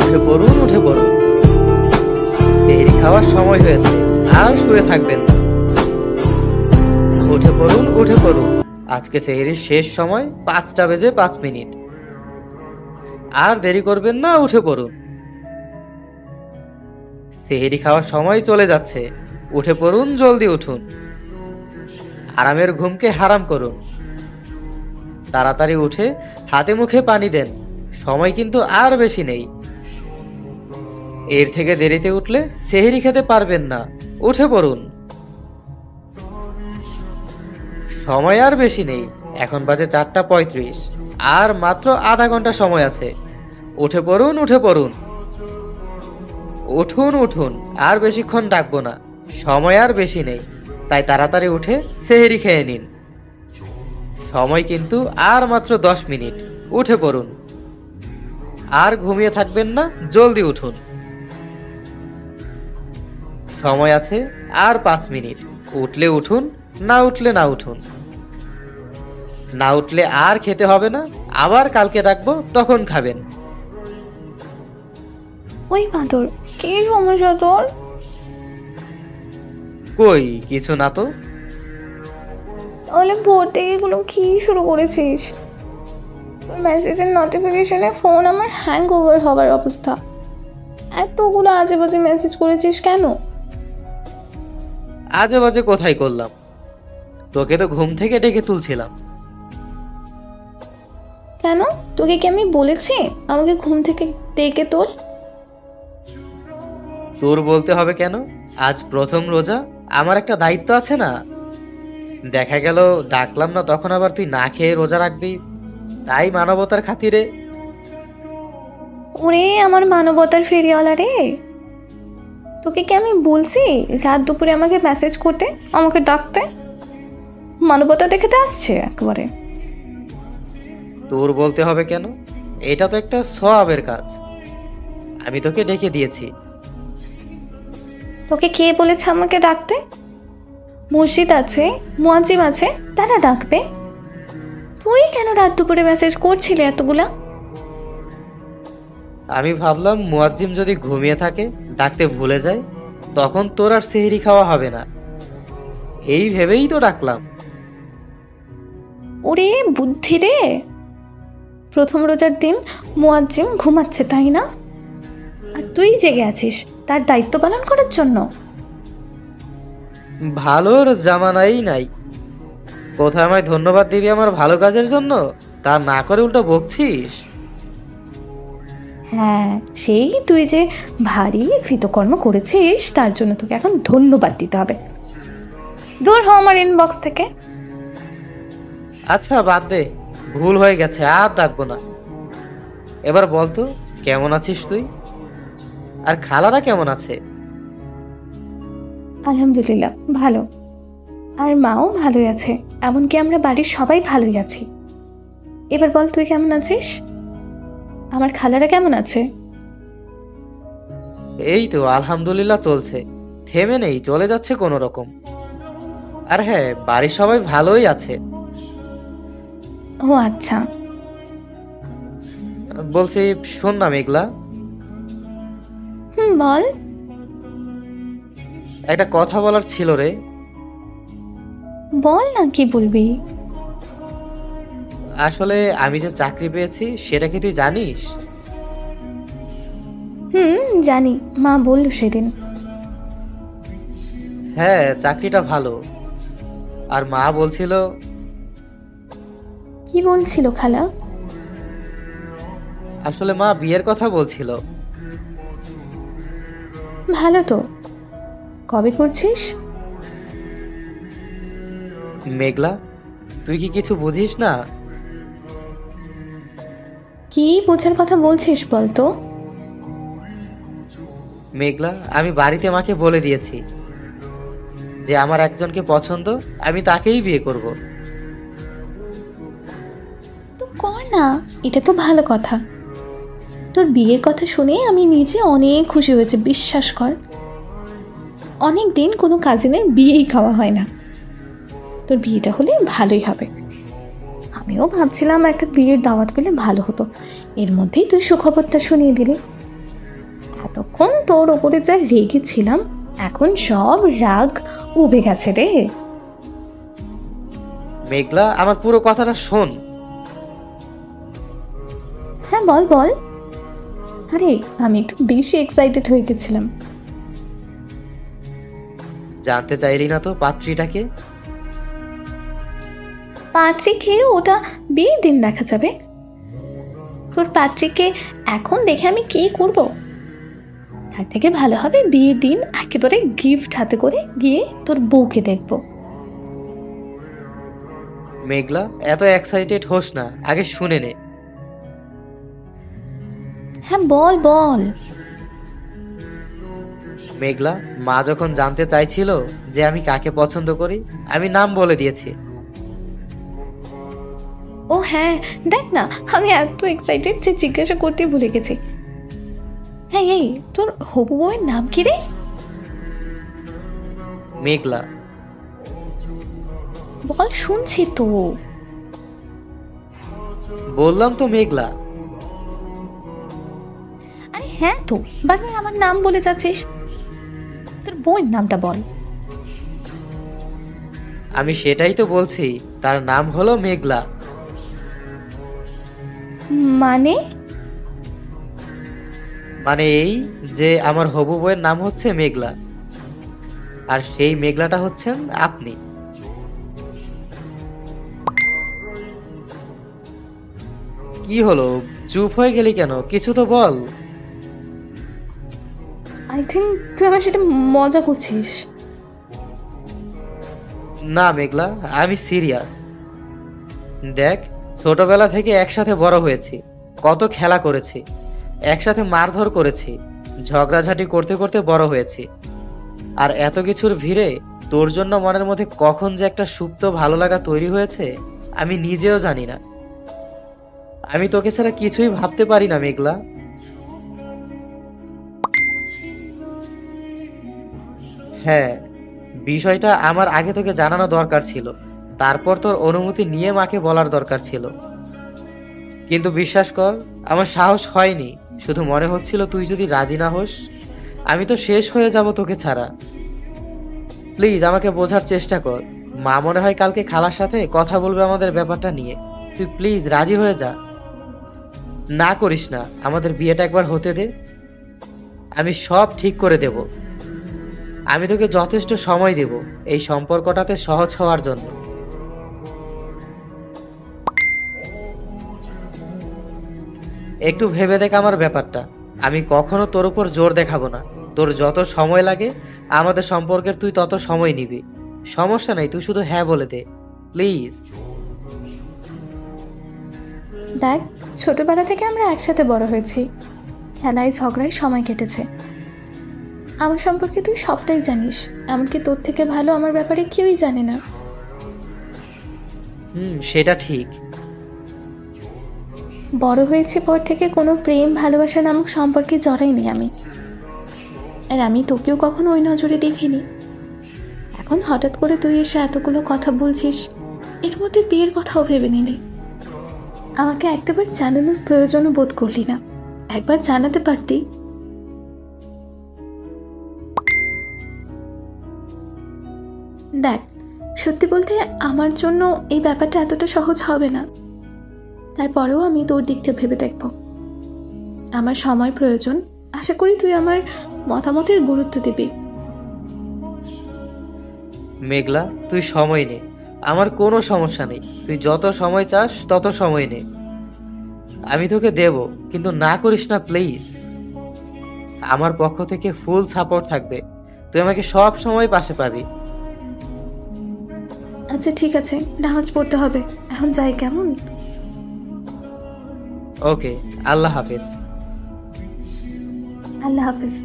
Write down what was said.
উঠে পড়ুন, উঠে পড়ুন। সেহরি খাওয়ার সময় হয়েছে, আর শুয়ে থাকবেন না। উঠে পড়ুন, উঠে পড়ুন। আজকে সেহরির শেষ সময় 5টা বেজে 5 মিনিট। আর দেরি করবেন না, উঠে পড়ুন। সেহরি খাওয়ার সময় চলে যাচ্ছে, উঠে পড়ুন, জলদি উঠুন। আরামের ঘুমকে হারাম করুন। তাড়াতাড়ি উঠে হাতে মুখে পানি দেন, সময় কিন্তু আর বেশি নেই। এর থেকে দেরিতে উঠলে সেহরি খেতে পারবেন না, উঠে পড়ুন। সময় আর বেশি নেই, এখন বাজে 4টা 35, আর মাত্র আধা ঘন্টা সময় আছে। উঠে পড়ুন, উঠে পড়ুন। উঠুন, উঠুন, আর বেশিক্ষণ ডাকবো না, সময় আর বেশি নেই, তাই তাড়াতাড়ি উঠে সেহরি খেয়ে নিন। সময় কিন্তু আর মাত্র 10 মিনিট, উঠে পড়ুন। আর ঘুমিয়ে থাকবেন না, জলদি উঠুন। সময় আছে আর 5 মিনিট, উঠলে উঠুন, না উঠলে না উঠুন। না উঠলে আর খেতে হবে না, আবার কালকে ডাকবো, তখন খাবেন। ওই বাদর, কি সমস্যা তোর? কই কিছু না তো। তাহলে ভোর থেকে এগুলো কি শুরু করেছিস? তোর মেসেজের নোটিফিকেশনে ফোন আমার হ্যাং ওভার হবার অবস্থা। এতগুলো আজে বাজে মেসেজ করেছিস কেন? আজে বাজে কোথায় করলাম? তোকে তো ঘুম থেকে ডেকে তুলছিলাম। কেন, তোকে কি আমি বলেছি আমাকে ঘুম থেকে ডেকে তোল? তোর বলতে হবে কেন? আজ প্রথম রোজা, আমার একটা দায়িত্ব আছে না? দেখা গেল ডাকলাম না, তখন আবার তুই না খেয়ে রোজা রাখবি, তাই মানবতার খাতিরে। ওরে আমার মানবতার ফেরিওয়ালা রে, তোকে কি আমি বলছি রাত দুপুরে আমাকে মেসেজ করতে, আমাকে ডাকতে? মানবতা দেখাতে আসছে একবারে। তোর বলতে হবে কেন? এটা তো একটা সওয়াবের কাজ, আমি তোকে ডেকে দিয়েছি। তোকে কে বলেছে আমাকে ডাকতে? মসজিদ আছে, মুয়াজ্জিম আছে, তারা ডাকবে। তুই কেন রাত দুপুরে মেসেজ করছিলি এতগুলা? আমি ভাবলাম মুয়াজ্জিম যদি ঘুমিয়ে থাকে, ডাকতে ভুলে যায়, তখন তোর আর সেহরি খাওয়া হবে না, এই ভেবেই তো ডাকলাম। ওরে বুদ্ধি রে, প্রথম রোজার দিন মুয়াজ্জিম ঘুমাচ্ছে তাই না, আর তুই জেগে আছিস তার দায়িত্ব পালন করার জন্য। ভালোর জামানাই নাই, কোথায় আমায় ধন্যবাদ দিবি আমার ভালো কাজের জন্য, তা না করে উল্টো বকছিস। হ্যাঁ, সেই তুই যে ভারী কৃতকর্ম করেছিস তার জন্য তোকে এখন ধন্যবাদ দিতে হবে। দূর হ আমার ইনবক্স থেকে। আচ্ছা বাদ দে, ভুল হয়ে গেছে, আর ডাকবো না। এবার বলতো কেমন আছিস তুই, আর খালারা কেমন আছে? আলহামদুলিল্লাহ ভালো, আর মাও ভালোই আছে, এমনকি আমরা বাড়ির সবাই ভালোই আছি। এবার বল তুই কেমন আছিস, আমার খালারা কেমন আছে? এই তো আলহামদুলিল্লাহ চলছে, থেমে নেই, চলে যাচ্ছে কোনো রকম। আর হ্যাঁ, বাড়ির সবাই ভালোই আছে। ও আচ্ছা। বলছি শোন না মেঘলা, বল। একটা কথা বলার ছিল রে। বল না, কি বলবি? আসলে আমি যে চাকরি পেয়েছি সেটা কি তুই জানিস? জানি, মা বললো সেদিন। হ্যাঁ, চাকরিটা ভালো। আর মা বলছিল। কি বলছিল খালা? আসলে মা বিয়ের কথা বলছিল। ভালো তো, কবে করছিস? মেঘলা, তুই কি কিছু বুঝিস না? কি বোঝার কথা বলছিস বলতো? মেঘলা, আমি বাড়িতে মাকে বলে দিয়েছি যে আমার একজনকে পছন্দ, আমি তাকেই বিয়ে করব। তো কর না, এটা তো ভালো কথা। তোর বিয়ের কথা শুনে আমি নিজে অনেক খুশি হয়েছে, বিশ্বাস কর। অনেক দিন কোনো কাজিনের বিয়েই খাওয়া হয় না, তোর বিয়েটা হলে ভালোই হবে। আমিও ভাবছিলাম একটা বিয়ের দাওয়াত পেলে ভালো হতো, এর মধ্যেই তুই সুখবরটা শুনিয়ে দিলি। এতক্ষণ তোর ওপরে যা রেগেছিলাম, এখন সব রাগ উবে গেছে রে। মেঘলা, আমার পুরো কথাটা শোন। হ্যাঁ বল বল। আরে আমি একটু বেশি এক্সাইটেড হয়ে গেছিলাম। জানতে চাইলি না তো পাত্রীটাকে? পাত্রী খেয়ে ওটা বিয়ের দিন দেখা যাবে। তোর পাত্রীকে এখন দেখে আমি কি করব? তার থেকে ভালো হবে বিয়ের দিন একেবারে গিফট হাতে করে গিয়ে তোর বউকে দেখবো। মেঘলা, এত এক্সাইটেড হোস না, আগে শুনে নে। হ্যাঁ বল বল। মেঘলা, মা যখন জানতে চাইছিল যে আমি কাকে পছন্দ করি, আমি নাম বলে দিয়েছি। ও হ্যাঁ, দেখ না আমি এত এক্সাইটেড যে জিজ্ঞাসা করতে ভুলে গেছি। হ্যাঁ এই তোর হবু বউয়ের নাম কি রে? মেঘলা। বল, শুনছি তো। বললাম তো মেঘলা। আরে হ্যাঁ তো, বারবার আমার নাম বলে যাচ্ছিস। তোর বউয়ের নামটা বল। আমি সেটাই তো বলছি, তার নাম হলো মেঘলা। মানে? মানে এই যে আমার হবু বউয়ের নাম হচ্ছে মেঘলা, আর সেই মেঘলাটা হচ্ছেন আপনি। কি হলো, চুপ হয়ে গেলি কেন? কিছু তো বল। আই থিঙ্ক তুই আমার সেটা মজা করছিস। না মেঘলা, আমি সিরিয়াস। দেখ, ছোটবেলা থেকে একসাথে বড় হয়েছি, কত খেলা করেছি, একসাথে মারধর করেছি, ঝগড়াঝাটি করতে করতে বড় হয়েছি। আর এত কিছুর ভিড়ে তোর জন্য মনের মধ্যে কখন যে একটা সুপ্ত ভালো লাগা তৈরি হয়েছে আমি নিজেও জানি না। আমি তোকে ছাড়া কিছুই ভাবতে পারি না মেঘলা। হ্যাঁ, বিষয়টা আমার আগে তোকে জানানো দরকার ছিল, তারপর তোর অনুমতি নিয়ে মাকে বলার দরকার ছিল। কিন্তু বিশ্বাস কর, আমার সাহস হয়নি। শুধু মনে হচ্ছিল তুই যদি রাজি না হোস, আমি তো শেষ হয়ে যাব তোকে ছাড়া। প্লিজ আমাকে বোঝার চেষ্টা কর। মা মনে হয় কালকে খালার সাথে কথা বলবে আমাদের ব্যাপারটা নিয়ে। তুই প্লিজ রাজি হয়ে যা। না করিস না, আমাদের বিয়েটা একবার হতে দে, আমি সব ঠিক করে দেব। আমি তোকে যথেষ্ট সময় দেব এই সম্পর্কটাতে সহজ হওয়ার জন্য। একটু ভেবে দেখ আমার ব্যাপারটা। আমি কখনো তোর উপর জোর দেখাবো না। তোর যত সময় লাগে আমাদের সম্পর্কের তুই তত সময় নিবি। সমস্যা নেই, তুই শুধু হ্যাঁ বলে দে প্লিজ। দেখ, ছোটবেলা থেকে আমরা একসাথে বড় হয়েছি, খেলায় ঝগড়ায় সময় কেটেছে। আমার সম্পর্কে তুই সবটাই জানিস, এমনকি তোর থেকে ভালো আমার ব্যাপারে কেউই জানে না। সেটা ঠিক। বড় হয়েছে পর থেকে কোনো প্রেম ভালোবাসা নামক সম্পর্কে জড়াইনি আমি। আর আমি তোকেও কখনো ওই নজরে দেখিনি। এখন হঠাৎ করে তুই এসে এতগুলো কথা বলছিস, এর মধ্যে বিয়ের কথাও ভেবে নিলি। আমাকে একটাবার জানানোর প্রয়োজনও বোধ করলি না। একবার জানাতে পারতি। দেখ, সত্যি বলতে আমার জন্য এই ব্যাপারটা এতটা সহজ হবে না। তারপরেও আমি তোর দিকটা ভেবে দেখব। আমার সময় প্রয়োজন, আশা করি তুই আমার মতামতের গুরুত্ব দিবি। মেঘলা, তুই সময় নে, আমার কোনো সমস্যা নেই। তুই যত সময় চাস তত সময় নে, আমি তোকে দেব। কিন্তু না করিস না প্লিজ। আমার পক্ষ থেকে ফুল সাপোর্ট থাকবে, তুই আমাকে সব সময় পাশে পাবি। আচ্ছা ঠিক আছে, নামাজ পড়তে হবে, এখন যাই কেমন? ওকে, আল্লাহ হাফেজ। আল্লাহ হাফিজ।